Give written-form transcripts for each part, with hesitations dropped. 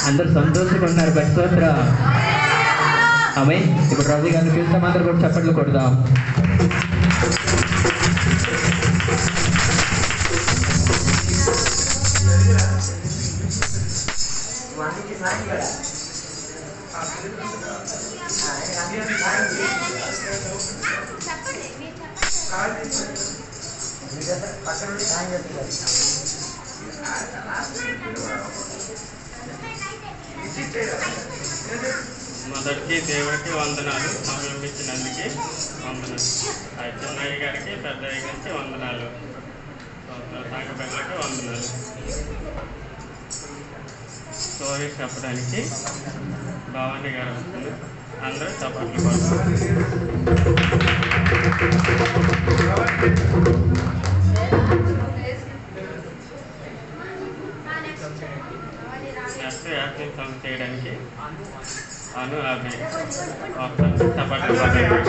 అందరు సంతోషంగా ఉన్నారు. బెస్తోత్ర ఆమె. ఇప్పుడు రవి గారిని పిలుస్తాం, అందరు కూడా చప్పట్లు కొడదాం. మొదటికి దేవుడికి వందనాలు, సమయం ఇచ్చినందుకు వందనాలు. చిన్నయ్య గారికి పెద్దయ్య గారికి వందనాలు, సంఘ పెద్దలకి వందనాలు. స్టోరీ చెప్పడానికి భవానీ గారు వస్తుంది. అందరూ చప్పట్లు కొడతారు. నెక్స్ట్ యాక్టింగ్ సాంగ్ చేయడానికి అను అభి వస్తారు. చప్పట్లు కొడతారు.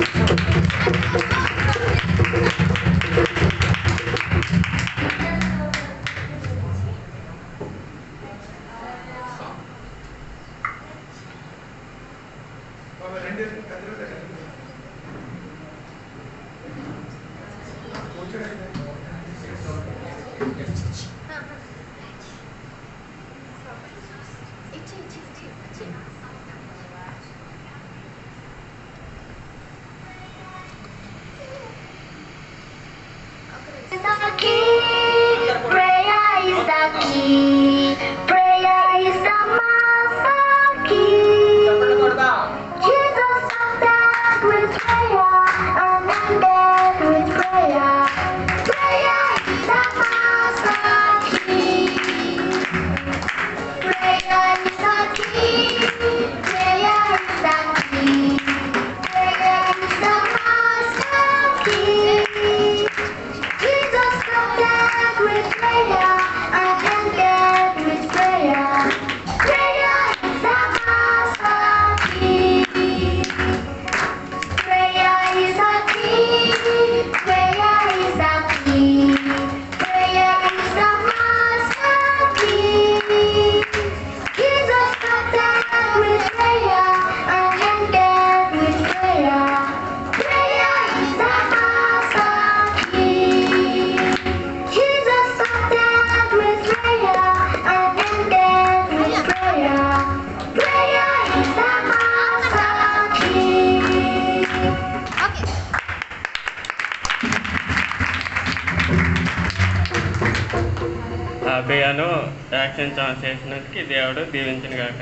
అభియాను యాక్షన్ ఛాన్స్ చేసినందుకు దేవుడు దీవించిన గాక.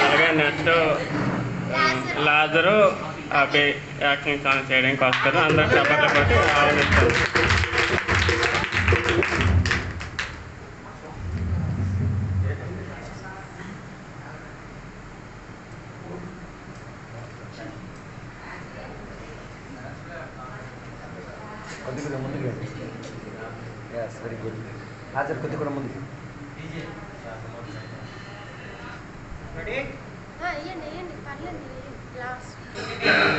అలాగే నెక్స్ట్ లాజరు అభి యాక్షన్ ఛాన్స్ చేయడానికి వస్తారు. అందరూ చప్పట్లు కొట్టి ఆనందిస్తారు. కొద్దిగా ముందుకు వెరీ గుడ్. హాజరు కొద్ది కూడా ముందుకు. Yeah.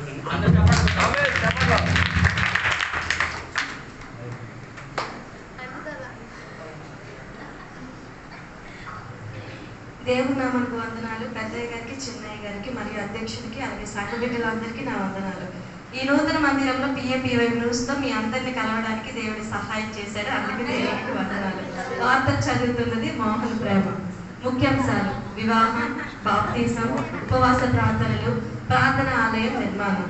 జరుగుతుంది. దేవుని నామకు వందనాలు. పెద్దయ్య గారికి, చిన్నయ్య గారికి మరియు అధ్యక్షుడికి అలాగే సంఘ బిడ్డలందరికీ నా వందనాలు. ఈ నూతన మందిరంలో పిఏపివై న్యూస్తో మీ అందరిని కలవడానికి దేవుడి సహాయం చేశాడు. అందుకే దేవుడికి వందనాలు. వార్త చదువుతున్నది మోహన్ ప్రేమ. ముఖ్యాంశాలు: వివాహం, బాప్తిజం, ఉపవాస ప్రార్థనలు, ప్రార్థన ఆలయం నిర్మాణం.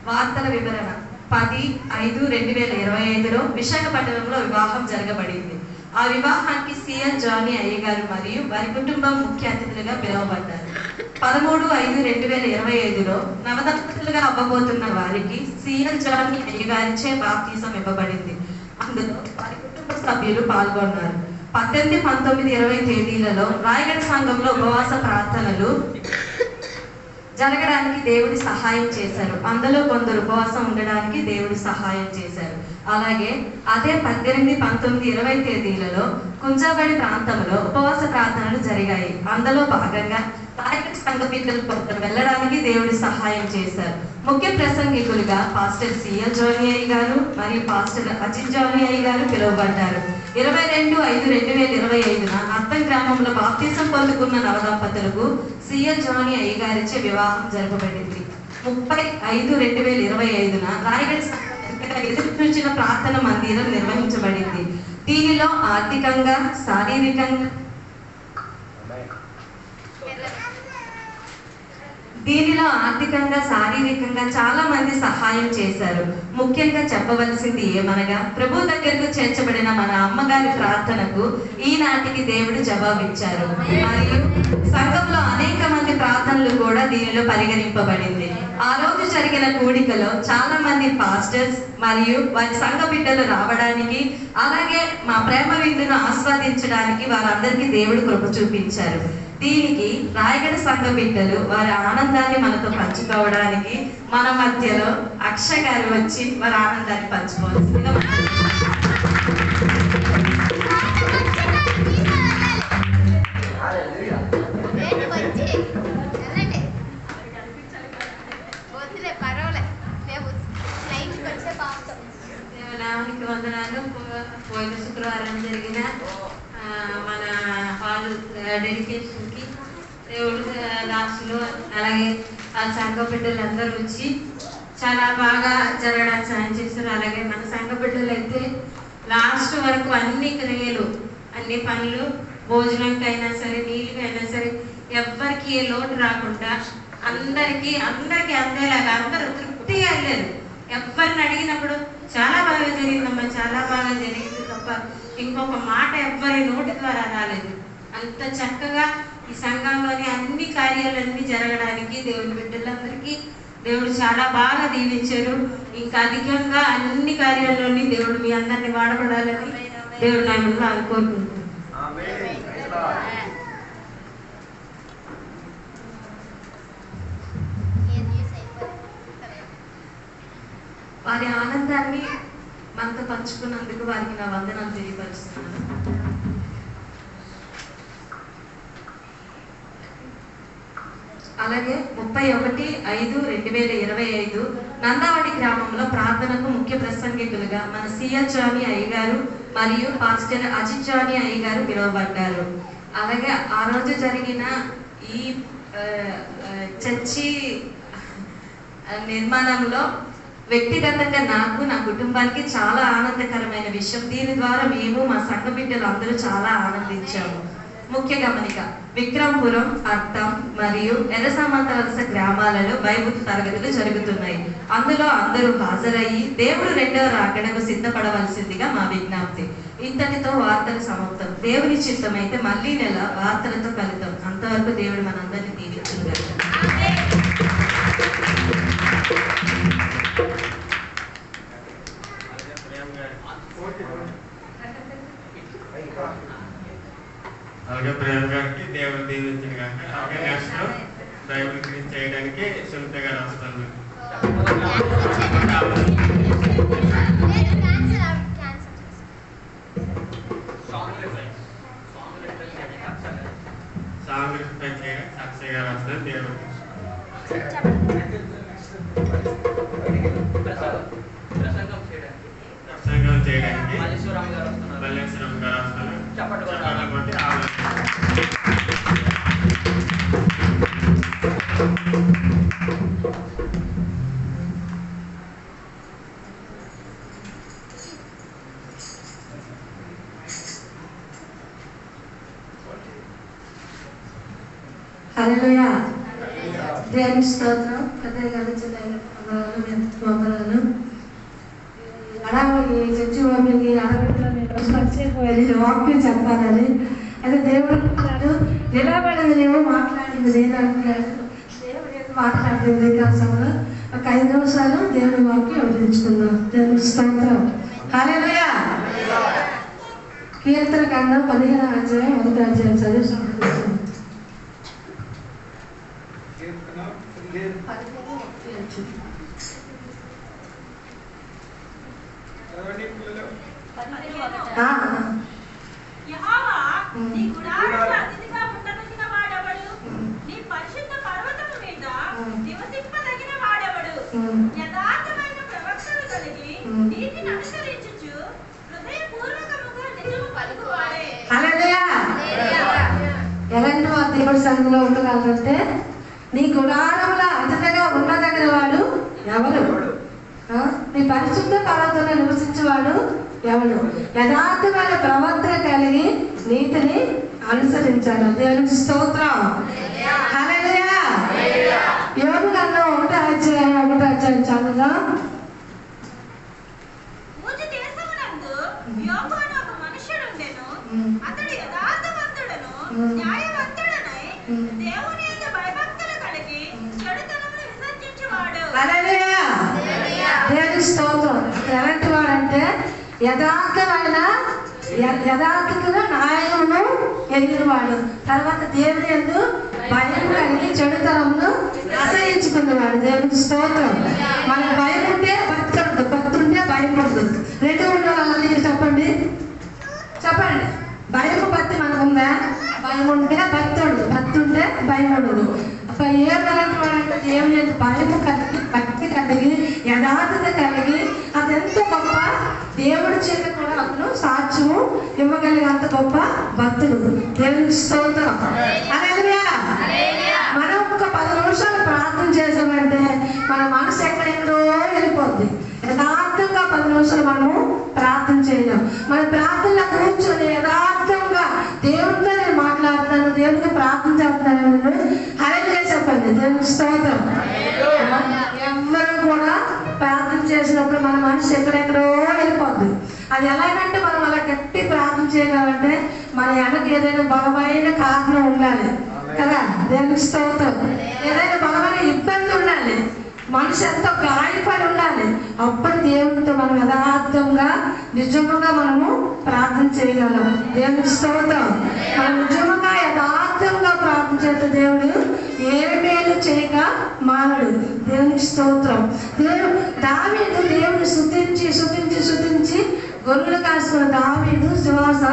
వార్తల వివరణ: 10/5/2025లో విశాఖపట్నంలో వివాహం జరగబడింది. ఆ వివాహానికి సిఎన్ జానీ అయ్య గారు మరియు వారి కుటుంబం ముఖ్య అతిథులుగా పిలువబడ్డారు. 13/5/2025లో నవదంపతులుగా అవ్వబోతున్న వారికి సిఎన్ జానీ అయ్య గారిచే బాప్తిజం ఇవ్వబడింది. అందులో వారి కుటుంబ సభ్యులు పాల్గొన్నారు. 18, 19, 20 తేదీలలో రాయగడ సంఘంలో ఉపవాస ప్రార్థనలు జరగడానికి దేవుడి సహాయం చేశారు. అందులో కొందరు ఉపవాసం ఉండడానికి దేవుడి సహాయం చేశారు. అలాగే అదే 18, 19, 20 తేదీలలో కుంజాబడి ప్రాంతంలో ఉపవాస ప్రార్థనలు జరిగాయి. అందులో భాగంగా రాయగడ సంఘ బిడ్డలు కొందరు వెళ్ళడానికి దేవుడి సహాయం చేశారు. ముఖ్య ప్రసంగికులుగా పాస్టర్ సిఎల్ జానీ అయ్య గారు మరియు పాస్టర్ అజిత్ జానీ అయ్య గారు పిలువబడ్డారు. 22/5/2025న అర్థం గ్రామంలో బాప్తిజం పొందుకున్న నవదంపతులకు సిఎల్ జానీ అయ్య గారిచే వివాహం జరపబడింది. 30/5/2025న రాయగడ ఎదురు చూచిన ప్రార్థన మందిరం నిర్వహించబడింది. దీనిలో ఆర్థికంగా శారీరకంగా చాలా మంది సహాయం చేశారు. ముఖ్యంగా చెప్పవలసింది ఏమనగా, ప్రభు దగ్గరకు చేర్చబడిన మన అమ్మగారి ప్రార్థనకు ఈనాటికి దేవుడు జవాబిచ్చారు. మరియు సంఘంలో అనేక మంది ప్రార్థనలు కూడా దీనిలో పరిగణింపబడింది. ఆ రోజు జరిగిన కూడికలో చాలా మంది పాస్టర్స్ మరియు వారి సంఘ బిడ్డలు రావడానికి, అలాగే మా ప్రేమ విందును ఆస్వాదించడానికి వారందరికీ దేవుడు కృప చూపించారు. దీనికి రాయగడ సంఘ బిడ్డలు వారి ఆనందాన్ని మనతో పంచుకోవడానికి మన మధ్యలో అక్ష గారు వచ్చి వారి ఆనందాన్ని పంచుకోవాల్సిందిగా దేవునికి వందనాలు. పోయిన శుక్రవారం జరిగిన మన హాల్ డెడికేషన్కి దేవుడు లాస్ట్లో అలాగే ఆ సంఘ బిడ్డలందరూ వచ్చి చాలా బాగా జరగడానికి సాయం చేస్తారు. అలాగే మన సంఘ బిడ్డలు అయితే లాస్ట్ వరకు అన్ని క్రియలు, అన్ని పనులు, భోజనంకైనా సరే, నీళ్ళకైనా సరే ఎవ్వరికి ఏ లోటు రాకుండా అందరికీ అందేలాగా అందరూ తృప్తిగా వెళ్ళారు. ఎవరిని అడిగినప్పుడు చాలా బాగా జరిగిందమ్మా, చాలా బాగా జరిగింది తప్ప ఇంకొక మాట ఎవ్వరి నోటి ద్వారా రాలేదు. అంత చక్కగా ఈ సంఘంలోని అన్ని కార్యాలన్నీ జరగడానికి దేవుని బిడ్డలందరికీ దేవుడు చాలా బాగా దీవించారు. ఇంకా అధికంగా అన్ని కార్యాల్లోని దేవుడు మీ అందరినీ వాడబడాలని దేవుడు నామంలో అనుకోరుకుంటున్నాను. వారి ఆనందాన్ని మనతో పంచుకున్నందుకు వారికి నా వందనాలు తెలియపరుస్తున్నాను. అలాగే 31/5/2025 నందావడి గ్రామంలో ప్రార్థనకు ముఖ్య ప్రసంగికులుగా మన సిఎల్ జానీ అయ్య గారు మరియు పాస్టర్ అజిత్ జానీ అయ్య గారు పిలువబడ్డారు. అలాగే ఆ రోజు జరిగిన ఈ చర్చి నిర్మాణంలో వ్యక్తిగతంగా నాకు, నా కుటుంబానికి చాలా ఆనందకరమైన విషయం. దీని ద్వారా మేము, మా సంఘ బిడ్డలు అందరూ చాలా ఆనందించాము. ముఖ్య గమనిక: విక్రమపురం, అర్థం మరియు ఎర్రసామంత వలస గ్రామాలలో బైబిల్ తరగతులు జరుగుతున్నాయి. అందులో అందరూ హాజరయ్యి దేవుడు రెండవ రాకడకు సిద్ధపడవలసిందిగా మా విజ్ఞప్తి. ఇంతటితో వార్తలు సమాప్తం. దేవుని చిత్తమైతే మళ్ళీ నెల వార్తలతో కలుద్దాం. అంతవరకు దేవుడు మనందరినీ దీవించుగాక. అలాగే ప్రేమ గారికి దేవుడు దీవించిన కాక. అలాగే నెక్స్ట్ బైబిల్ క్రీజ్ చేయడానికి సునీత గారు వస్తారు. సాంగ్ చేయడానికి అక్షయ్ గారు వస్తారు. దేవుడు మల్లేశ్వరం గారు వస్తారు. చప్పట్లు కొట్టి హల్లెలూయా. దేవుని స్తోత్రం. పెద్దగా గమనించలేదు అడవి చర్చి వారికి అడవిలో నేను మర్చిపోయి వాక్యం చెప్పాలని అయితే దేవుడు అంటున్నాడు, నిలబడింది నేను మాట్లాడింది నేను అంటున్నాడు. దేవుడు ఏదో మాట్లాడింది సమయంలో ఒక 5 నిమిషాలు దేవుని వాక్యం వివరించుకుందాం. దేవుని స్తోత్రం. హల్లెలూయా. కీర్తన కాండం 15వ అధ్యాయం 1వ అధ్యాయం చదివి సంప్రదించాం. యెహోవా నీ గుడారములో అతిథిగా ఉండదగిన వాడెవడు? నీ పరిశుద్ధ పర్వతము మీద నివసింపదగిన వాడెవడు? యథార్థమైన ప్రవక్తలు కలిగి నీతిని అనుసరించుచు హృదయపూర్వకముగా నిజము పలుకువారే. హల్లెలూయా. ఎలాంటి వారు దేవుడి సన్నిధిలో ఉండగలరంటే, నీ గుడారములో అతిథిగా ఉండదగిన వాడు ఎవరు? నీ పరిశుద్ధ పర్వతంలో నివసించేవాడు ఎవడు? యథార్థమైన ప్రవర్తన కలిగి నీతిని అనుసరించాడు. దేవునికి స్తోత్రం. హల్లెలూయా. యోబు గ్రంథం 1వ అధ్యాయం చదువుదాం. ఊజు దేశమునందు యోబు అను ఒక మనుష్యుడుండెను. అతడు యథార్థవంతుడను న్యాయవంతుడనై దేవుని యందు భయభక్తులు కలిగి చెడుతనమును విసర్జించువాడు. హల్లెలూయా. దేవునికి స్తోత్రం. ఎలాంటి వాడంటే యథార్థకుగా న్యాయమును ఎరిగినవాడు, తర్వాత దేవుని యందు భయం కలిగి చెడుతనమును అసహించుకున్నవాడు. దేవునికి స్తోత్రం. మనకు భయం ఉంటే భక్తి ఉండదు, భక్తి ఉంటే భయం ఉండదు. 2 ఉండాలి. చెప్పండి చెప్పండి. భయం భక్తి మనకు ఉందా? భయం ఉంటే భక్తి ఉండదు, భక్తి ఉంటే భయం ఉండదు. ఏమలాంటి వాడంటే దేవుని యందు భయము కలిగి భక్తి కలిగి యథార్థత కలిగి అదెంత గొప్ప దేవుడి చేత కూడా అతను సాక్ష్యము ఇవ్వగలిగేంత గొప్ప భక్తుడు. దేవునికి స్తోత్రం. హల్లెలూయా. మనం ఒక 10 నిమిషాలు ప్రార్థన చేసామంటే మన మనసు ఎక్కడెక్కడో వెళ్ళిపోద్ది. యథార్థంగా 10 నిమిషాలు మనము ప్రార్థన చేయలేం. మన ప్రార్థనలో కూర్చొని యథార్థంగా దేవుడితో నేను మాట్లాడుతాను, దేవుడికి ప్రార్థన చేస్తున్నాను. హల్లెలూయా చెప్పండి. దేవునికి స్తోత్రం. ఎవ్వరూ కూడా ప్రార్థన చేసినప్పుడు మన మనసు ఎక్కడెక్కడో వెళ్ళిపోద్ది. అది ఎలాగంటే మనం అలా గట్టి ప్రార్థన చేయగలంటే మన వెనక ఏదైనా బలమైన కారణం ఉండాలి కదా. దేవునికి స్తోత్రం. ఏదైనా బలమైన ఇబ్బంది ఉండాలి, మనసు ఎంతో గాయపడి ఉండాలి. అప్పుడు దేవునితో మనం యథార్థంగా నిజంగా మనము ప్రార్థన చేయగలం. దేవునికి స్తోత్రం. మనం నిజంగా యథార్థంగా ప్రార్థన చేస్తే దేవుడు ఏ మేలు చేయక మానడు. దేవునికి స్తోత్రం. దావీదు దేవుని స్తుతించి గొర్రెలు కాసుకున్న దావీదు శ్వాస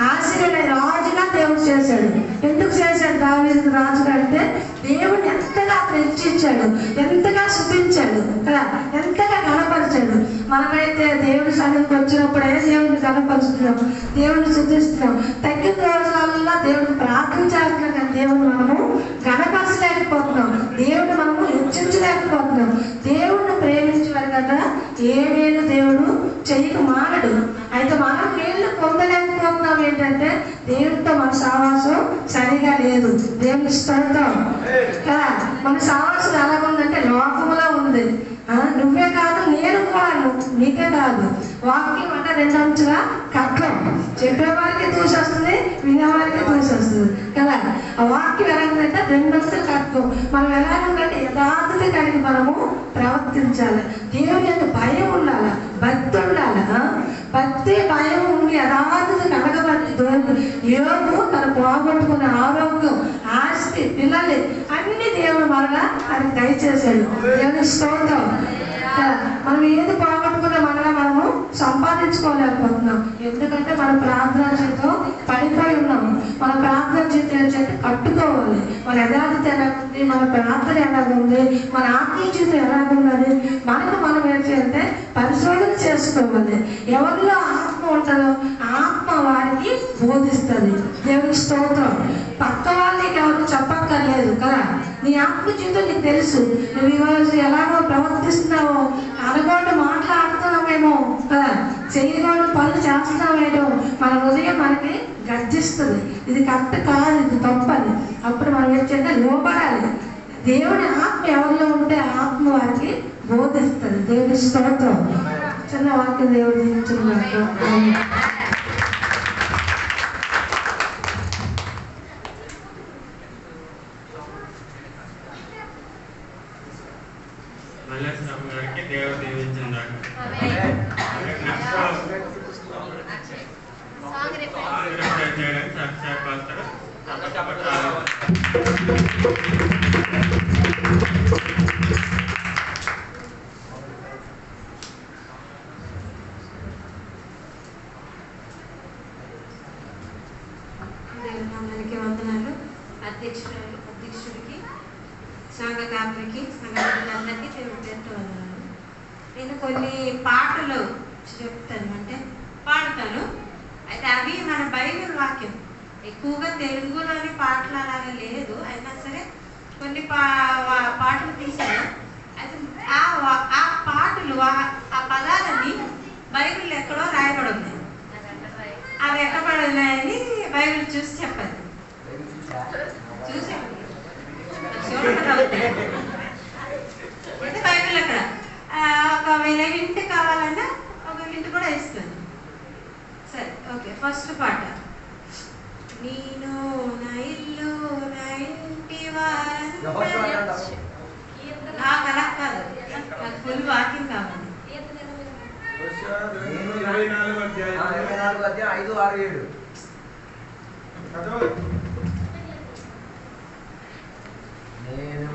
ఆశీర్వాద రాజుగా దేవుడు చేశాడు. ఎందుకు చేశాడు దావీదు రాజుగా అంటే దేవుడిని ఎంతగా హెచ్చించాడు, ఎంతగా స్తుతించాడు కదా, ఎంతగా గణపరిచాడు. మనమైతే దేవుడి సన్నిధికి వచ్చినప్పుడే దేవుడిని గణపరుస్తున్నాం, దేవుడిని స్తుతిస్తున్నాం. తగ్గిన రోజులల్లా దేవుడిని ప్రార్థన చేస్తున్నాం కానీ దేవుడిని మనము గణపరచలేకపోతున్నాం, దేవుడిని మనము హెచ్చించలేకపోతున్నాం. దేవుడిని ప్రేమించేవారు కదా ఏమేను దేవుడు చెయ్యకు మానడు. అయితే మనం ఏళ్ళు పొందలేకపోతున్నాం ఏంటంటే దేవుడితో మన సావాసం సరిగా లేదు. దేవుని స్తోత్రం కదా. మన సావాసం ఎలాగుందంటే లోకములో ఉంది. నువ్వే కాదు నేను కూడా, నీకే కాదు. వాక్యం అంటే 2 అంచుల కట్లం. చెప్పేవారికి దూసేస్తుంది, వినేవారికి దూసేస్తుంది కదా. ఆ వాక్యం ఎలాగంటే 2 అంచుల కట్లం. మనం ఎలాగుందంటే యథార్థత కలిగి మనము ప్రవర్తించాలి. దేవుని యొక్క భయం ఉండాలి, భక్తి ఉండాలి. భక్తి భయం ఉండి యథార్థత కలగబట్టి యోబు తను పోగొట్టుకున్న ఆరోగ్యం, ఆస్తి, పిల్లలు అన్ని దేవుడు మరలా అది దయచేశాడు. దేవుని స్తోత్రం. మనం ఏది పోగొట్టుకున్నా మరలా మనము సంపాదించుకోలేకపోతున్నాం. ఎందుకంటే మన ప్రార్థన జీవితం పడిపోయి ఉన్నాము. మన ప్రార్థన జీవితం కట్టుకోవాలి. మన యథార్థత ఎలాగుంది, మన ప్రార్థన ఎలాగుంది, మన ఆత్మీయ జీవితం ఎలాగున్నది మనకు మనం ఏం చేయాలంటే పరిశోధన చేసుకోవాలి. ఎవరిలో ఆత్మ ఉంటుందో ఆత్మ వారికి బోధిస్తుంది. దేవునికి స్తోత్రం. పక్క వాళ్ళకి ఎవరు చెప్పక్కర్లేదు కదా. నీ ఆత్మ జీవితం నీకు తెలుసు. నువ్వు ఈరోజు ఎలాగో ప్రవర్తిస్తున్నావో, అనగోడు మాట్లాడుతున్నావేమో కదా, చేయగోడు పనులు చేస్తున్నావేమో, మన హృదయం మనకి గర్జిస్తుంది. ఇది కరెక్ట్ కాదు, ఇది తప్పని. అప్పుడు మనం ఏం చేయాలి? లోపడాలి. దేవుని ఆత్మ ఎవరిలో ఉంటే ఆత్మ వారికి బోధిస్తుంది. దేవుని స్తోత్రం. చిన్న వాక్యం దేవుడు దీవించున్నాడు. మల్లేశ్వరం గారికి దేవుడు దీవించున్నాడు. చేయడానికి సబ్స్క్రైబ్ వస్తాడు. దేవునికి వందనాలు. అధ్యక్షుడికి, సంఘ కాపురికి, సంఘ అందరికీ దేవుడి పేరుతో వందనాలు. నేను కొన్ని పాటలు చెప్తాను, అంటే పాడతాను. అయితే అవి మన బైబిల్ వాక్యం. ఎక్కువగా తెలుగులోని పాటలు అలాగా లేదు, అయినా సరే కొన్ని పాటలు తీశాను. అయితే ఆ పాటలు, ఆ పదాలని బైబిల్ ఎక్కడో రాయబడి ఉన్నాయి. అవి ఎక్కబడి ఉన్నాయని బైబిల్ చూసి చెప్పాలి. చూసి బైబిల్ అక్కడ ఒకవేళ హింట్ కావాలన్నా ఒక హింట్ కూడా ఇస్తాను. సరే, ఓకే. ఫస్ట్ పాట. నేను నా ఇల్లు నా ఇంటి వారందరూ. నాకు అలా కాదు, నాకు ఫుల్ వాకింగ్ కావాలి. 24 అధ్యాయం 5, 6, 7. నేను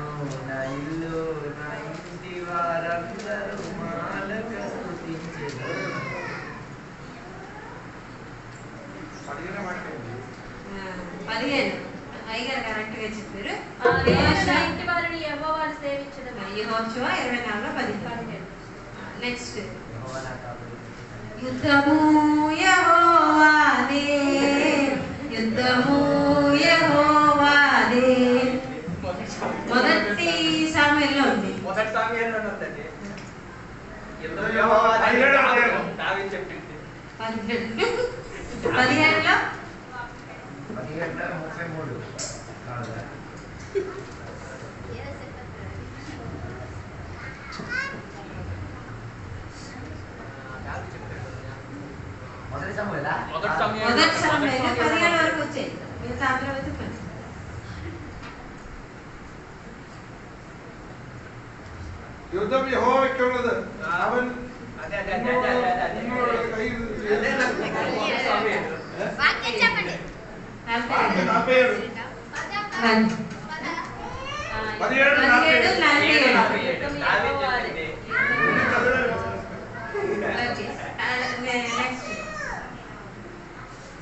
నా ఇల్లు నా ఇంటి వారందరూ మాలక స్తుతించెదరు. 15 అయ్యగారు కరెక్ట్గా చెప్పారు. ఇంటి వారిని యెహోవాను సేవించుదుము. యెహోషువ 24:15. నెక్స్ట్. యుద్ధము యెహోవాదే, యుద్ధము యెహోవాదే. మొదటి సామెల్లో ఉంది. మొదటి సామెల్లో ఉందండి. 17లో 17:33. మొదటి సమయంలో 17 వరకు వచ్చాయి. మిగతా అందరూ వెతుక్కోండి. യുദ്ധം യഹോവയ്ക്കുള്ളത്. അവൻ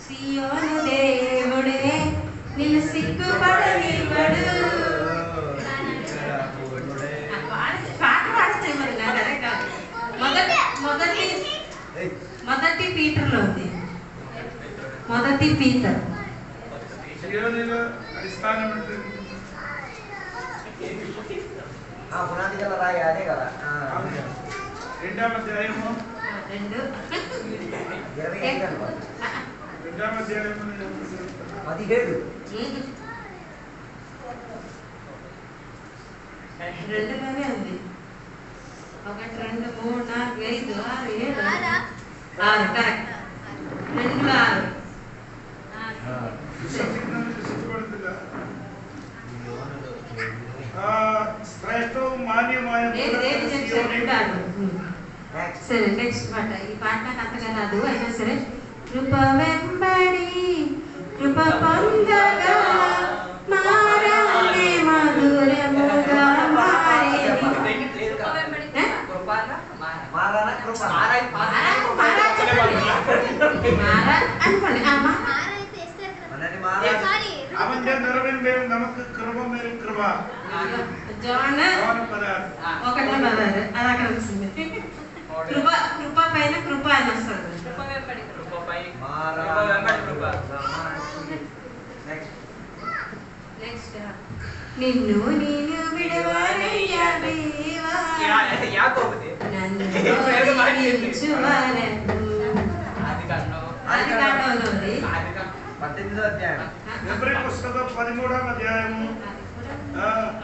సియోను దేవుడే నిన్ను సిగ్గుపడనివ్వడు. మొదటి పీటర్లో ఉంది. మొదటి పీటర్. పునాది గల రాయి అదే కదా. 2వ అధ్యాయము 2 25 2వ అధ్యాయము 17. 2లోనే ఉంది. 1, 2, 3, 4, 5, 6, 7, 6 కరెక్ట్. 2, 6. శ్రేష్టവും మాన్యమైన సరే, నెక్స్ట్ పాట. ఈ పాట నాకు అంతగా రాదు, అయినా సరే. కృప వెంబడి కృప పొందగా మారాలి మధురముగా మారేది. అనుకోండి. അവന്റെ നിറവിൻ മേൽ നമുക്ക് കൃപ മേൽ കൃപ. జోన్ 1:16 అది అక్కడ వచ్చింది. కృప పైన కృప అని వస్తుంది. కృప వెంబడి మారా నిన్ను నేను విడవనయ్యా దేవా నన్ను దీవించువారను. ఆదికాండంలోది 18వ అధ్యాయం. ఎబ్రీ పుస్తకం 13వ అధ్యాయము.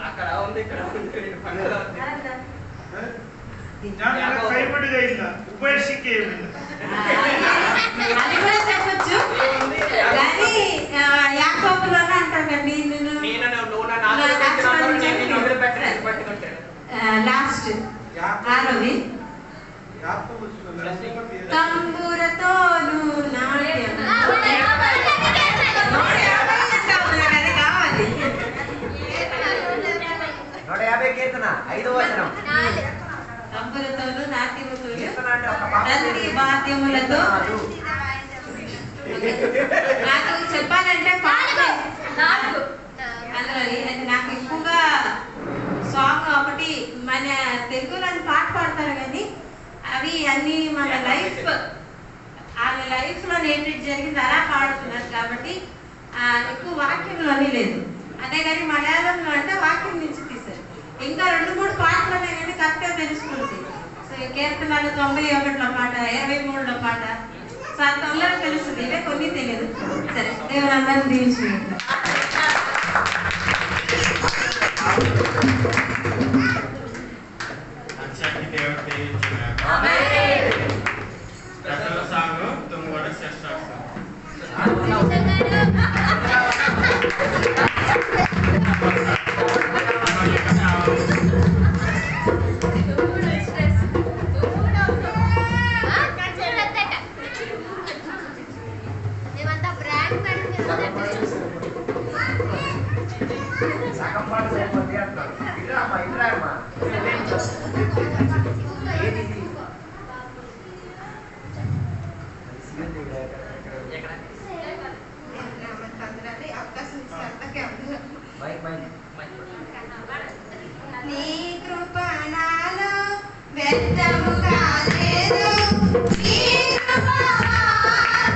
అక్కడ ఉంది, ఇక్కడ ఉంది. ഞാൻ കൈവിടുക ഇല്ല, ഉപേക്ഷിക്കുകയുമില്ല. అది కూడా చెప్పొచ్చు కానీ యాకోబులోనే అంటారు కండి లాస్ట్ ఆరవి తంబురతోను నాట్యం కావాలి 150 కీర్తన 5వ వచనం. తంబురతోను నాట్యముతోను తండ్రి వాద్యములతో నాకు చెప్పాలంటే పాటలు అందులోని నాకు ఎక్కువగా సాంగ్ ఒకటి మన తెలుగులో పాట పాడతారు కానీ అవి అన్ని మన లైఫ్ లో ఏంటి జరిగింది అలా పాడుతున్నారు కాబట్టి ఎక్కువ వాక్యంలోనే లేదు. అదే కానీ మలయాళంలో అంటే వాక్యం నుంచి తీశారు. ఇంకా 2-3 పాటలోనే కానీ కరెక్ట్గా తెలుసుకుంది. సో కీర్తనలు 91లో పాట, 23లో పాట తొందరగా తెలుస్తుంది. ఇవే కొన్ని తెలియదు. సరే, దేవుడు అందరిని దీవించుకుంటాం. దేవుడు దీవించుగాక. రకల సాగు तुम కూడా శ్రేష్ఠ సగం పాట సరిపోద్ది అంటారు. ఇట్రామ్మా ఏది నీ కృప నాలో వ్యర్థము కాలేదు. నీ కృప నాలో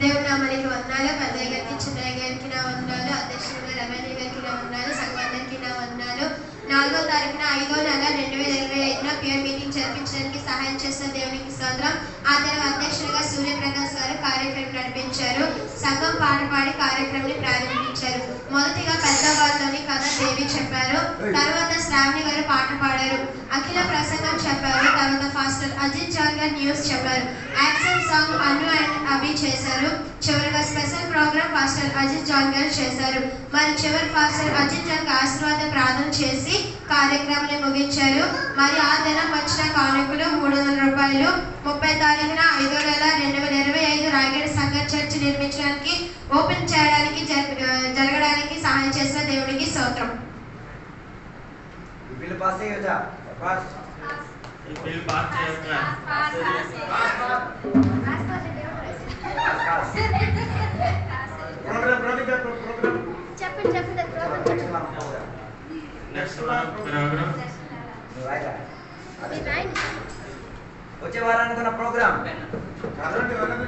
దేవుని నామానికి వందనాలు. పెద్దయ్య గారికి, చిన్నయ్య గారికి నా వందనాలు. అధ్యక్షుడు రమేణి గారికి నా వందనాలు. సంఘానికి నా వందనాలు. 4వ తారీఖున 5వ నెల 2025న పియర్ మీటింగ్ జరిపించడానికి సహాయం చేసిన దేవునికి స్తోత్రం. ఆ తర్వాత అధ్యక్షులుగా సూర్యప్రకాష్ గారు కార్యక్రమం నడిపించారు. సంఘం పాట పాడి కార్యక్రమాన్ని ప్రారంభించారు. మొదటిగా పెద్దవాళ్ళని కథ దేవి చెప్పారు. తర్వాత శ్రావణి గారు పాట పాడారు. అఖిల ప్రసంగం చెప్పారు. తర్వాత ఫాస్టర్ అజిత్ జాన్ గారు న్యూస్ చెప్పారు. Action song Anu and Abhi చేశారు. చివరిగా special programme pastor Ajith John గారు చేశారు. మరి చివరి ఫాస్టర్ అజిత్ జాన్ ఆశీర్వాద ప్రార్థన చేసి కార్యక్రమాన్ని ముగించారు. మరి ఆ దినం వచ్చిన కానుకలు 300 రూపాయలు. 30 తారీఖున 5వ నెల 2025 రాయగడ సంఘ చర్చ్ నిర్మించడానికి ఓపెన్ చేయడానికి జరగడానికి సహాయం చేసిన దేవునికి స్తోత్రం. వచ్చే వారానికి ఉన్న ప్రోగ్రామ్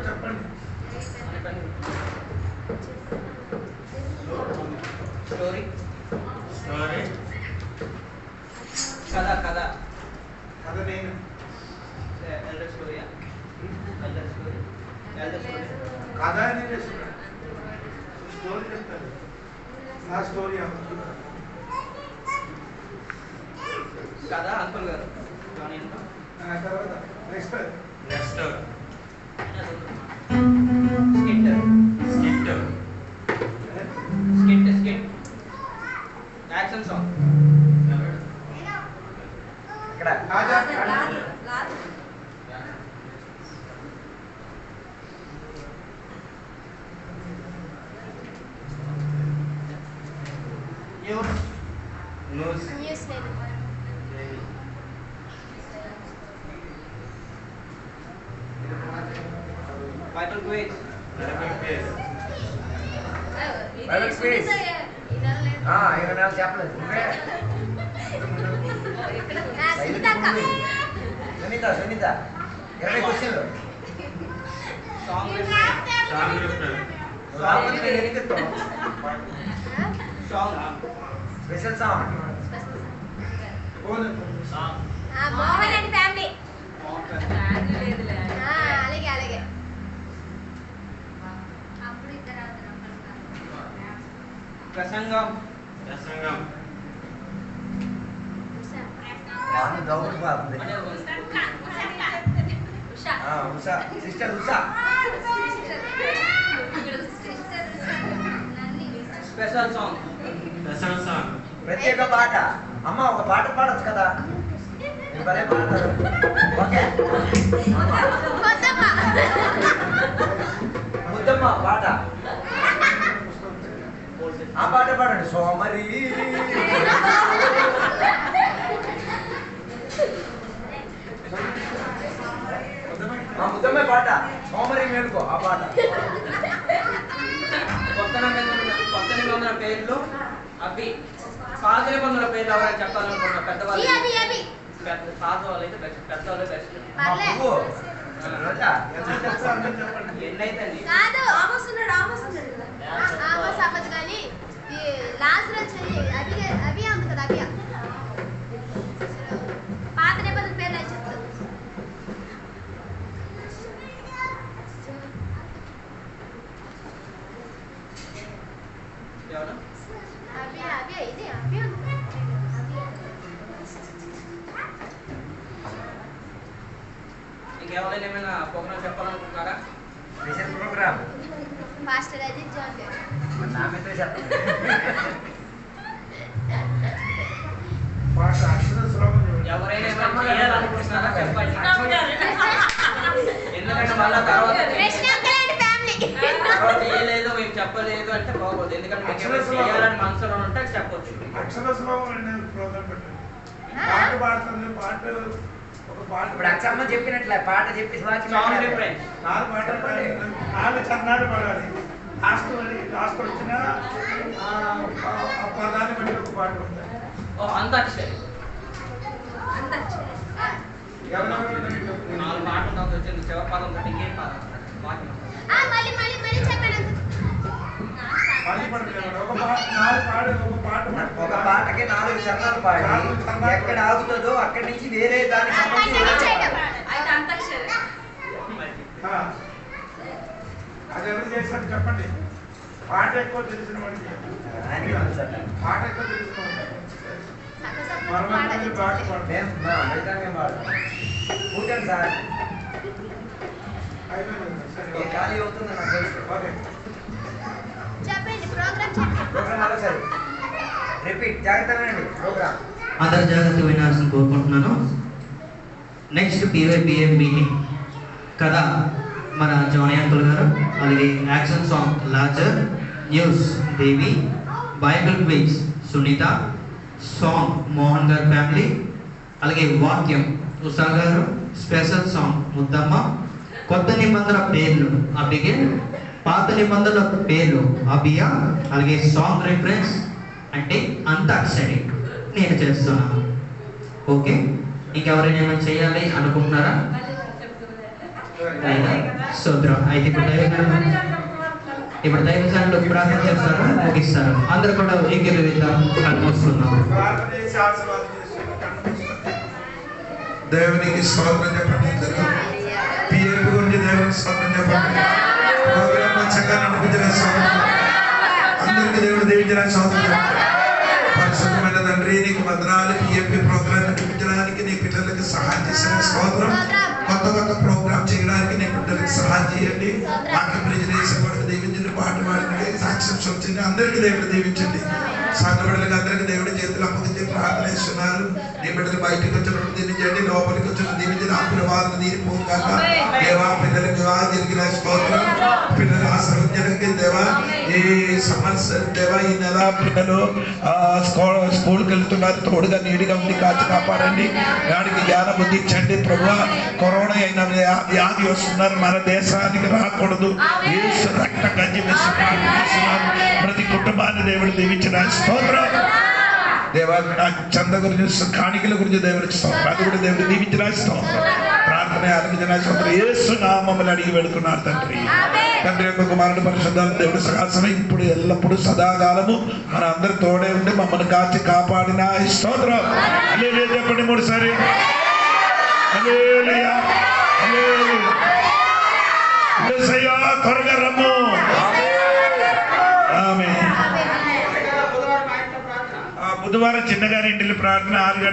చెప్పండి. స్టోరీ కథ కథ కథ నేను ఎల్డర్ స్టోరీయా ఎల్డర్ స్టోరీ కథ నేను స్టోరీ చెప్తాను. నా స్టోరీ కథ అంకుల్ గారు తర్వాత నెక్స్ట్ స్కిట్ యాక్షన్ సాంగ్ ఇక్కడ న్యూస్ లేదు. బైబిల్ క్విజ్ ప్రైవేట్ స్పేస్ ఏమైనా చెప్పలేదు సునీత 20 క్వశ్చన్లు song special song Mohan and family. అలాగే అలాగే. ప్రసంగం డౌట్ బాగుంది Usha sister Usha special song ప్రత్యేక పాట అమ్మ ఒక పాట పాడొచ్చు కదా మీరు భలే పాడతారు ఓకే ముద్దమ్మ పాట ఆ పాట పాడండి సోమరి ఆ ముద్దమ్మ పాట సోమరి మేలుకో ఆ పాట కొత్త నిబంధన పేర్లు అవి పాత నిబంధన పేర్లు ఎవరైనా చెప్పాలనుకున్నా పెద్దవాళ్ళు పాత వాళ్ళు అయితే బెస్ట్ పెద్దవాళ్ళు బెస్ట్ ఎన్నైతే పాత నిబంధన పేర్లు అని చెప్తాను. ఇంకెవరైనా ఏమైనా ప్రోగ్రామ్ చెప్పాలనుకుంటున్నారా? పాస్టర్ అజిత్ జాన్ గారు. నా మీద చెప్పండి. పాట అక్షర శ్లోకం చూడండి. ఎవరైనా ఏమైనా చేయాలనుకుంటున్నారా చెప్పండి. ఎందుకంటే మళ్ళా తర్వాత చేయలేదు మేము చెప్పలేదు అంటే బాగోదు. ఎందుకంటే మీకు ఏమైనా చేయాలని మనసులో ఉంటే చెప్పొచ్చు. అక్షర శ్లోకం అనేది ప్రోగ్రాం పెట్టండి. పాట పాడుతుంది, పాట ఒక పాట ఇప్పుడు అక్షమ్మ చెప్పినట్లే పాట చెప్పి సాంగ్ డిఫరెన్స్. 4 పాటలు పాడాలి. 4 చరణాలు పాడాలి. లాస్ట్ వచ్చిన ఆ పదాన్ని బట్టి ఒక పాట ఉంటుంది. అంతాక్షరి ఎవరెవరు 4 పాటలు నాకు వచ్చింది. శివపాదం తోటి ఇంకేం పాదం వాక్యం. మళ్ళీ చెప్పండి. మళ్ళీ పడలేదు. ఒక పాట 4 పాడు, ఒక పాట పాడు. ఒక పాటకి 4 చరణాలు పాడి ఎక్కడ ఆగుతుందో అక్కడి నుంచి వేరే దానికి అది ఎవరు చేశారు చెప్పండి. పాట ఎక్కువ తెలిసిన వాడికి పాట ఎక్కువ తెలిసిన వాడికి మరొక పాట పాడు. కూర్చోండి సార్. అయిపోయింది. సరే ఖాళీ అవుతుంది నాకు తెలుసు. ఓకే. చెప్పండి ప్రోగ్రామ్ చెప్పండి. ప్రోగ్రామ్ మరోసారి రిపీట్. జాగ్రత్తగా వినండి ప్రోగ్రామ్. అందరు జాగ్రత్త వినాల్సింది కోరుకుంటున్నాను. నెక్స్ట్ PYPM మీటింగ్ కదా మన జానీ అంకుల్ గారు, అలాగే action song Lazar, news Devi, Bible quiz Sunitha, song Mohan గారి ఫ్యామిలీ, అలాగే వాక్యం ఉషా గారు, స్పెషల్ సాంగ్ ముద్దమ్మ, కొత్త నిబంధన పేర్లు అబిగేల్, పాత నిబంధనల పేర్లు అబియా, అలాగే సాంగ్ రిఫరెన్స్ అంటే అంతాక్షరి నేను చేస్తున్నాను. ఓకే, ఇంకెవరైనా ఏమైనా చేయాలి అనుకుంటున్నారా? స్తోత్రం. అయితే ఇప్పుడు దైవజనులు ప్రార్థన చేస్తారు, ముగిస్తారు. అందరూ కూడా ఏకీభవిద్దాం, కళ్ళు మూసుకుందాం. ప్రార్థన చేసి ఆశీర్వాదం చేసి కన్ను మూసుకోండి. దేవునికి స్తోత్రం చెప్పండి. పిఎఫ్ గురించి దేవునికి స్తోత్రం చెప్పండి. ప్రోగ్రామ్ మంచిగా నడిపించిన స్తోత్రం. అందరికీ దేవుడు దీవించిన స్తోత్రం చెప్పండి. పరిశుద్ధమైన తండ్రి నీకు వందనాలు. పిఎఫ్ ప్రోగ్రామ్ నడిపించడానికి నీ పిల్లలకి సహాయం చేసిన స్తోత్రం. కొత్త ప్రోగ్రామ్ చేయడానికి నీ బిడ్డలకి సహాయం చేయండి. వాక్యం ప్రజలు దీవించండి. పాట పాడండి, సాక్ష్యం వచ్చింది. అందరికీ దేవుడు దీవించండి. సంఘ బిడ్డలకి అందరికీ దేవుడి చేతులు అప్పగించి ప్రార్థన చేస్తున్నారు. నీ బిడ్డలు బయటకు వచ్చినప్పుడు దీవించండి, లోపలికి వచ్చిన దీవించండి. ఆశీర్వాదాలు దీనిపోగాక. దేవా పిల్లలకి వివాహం జరిగిన స్తోత్రం. పిల్లల ఆశీర్వదించడానికి దేవా ఈ సమస్య దేవా ఈ నెల పిల్లలు స్కూల్కి వెళ్తున్నారు. తోడుగా నీడిగా ఉండి కాచి కాపాడండి. వాడికి జ్ఞాన బుద్ధి ఇచ్చండి ప్రభువా. కరోనా అయిన వ్యాధి వస్తున్నారు, మన దేశానికి రాకూడదు. యేసు రక్త గంజి ప్రతి కుటుంబాన్ని దేవుడు దీవించిన స్తోత్రం. దేవా చంద గురించి కాணிకల గురించి దేవుడికి స్తోత్రం. అది కూడా దేవుడు దీవించిన స్తోత్రం. ప్రార్థన ఆలకించిన స్తోత్రం. యేసు నామములు అడిగి వెళుతున్నారు తండ్రి. తండ్రి యొక్క కుమారుడు పరిశుద్ధాలు దేవుడు సహాసనం ఇప్పుడు ఎల్లప్పుడూ సదాకాలము మన అందరు తోడే ఉండి మమ్మల్ని కాచి కాపాడిన స్తోత్రం. హల్లెలూయా చెప్పండి 3 సారి. హల్లెలూయా హల్లెలూయా. యేసయ్యా త్వరగా రమ్ము. ఆమేన్. బుధవారం చిన్నగారి ఇంటిలో ప్రార్థన 6 గంటలకు.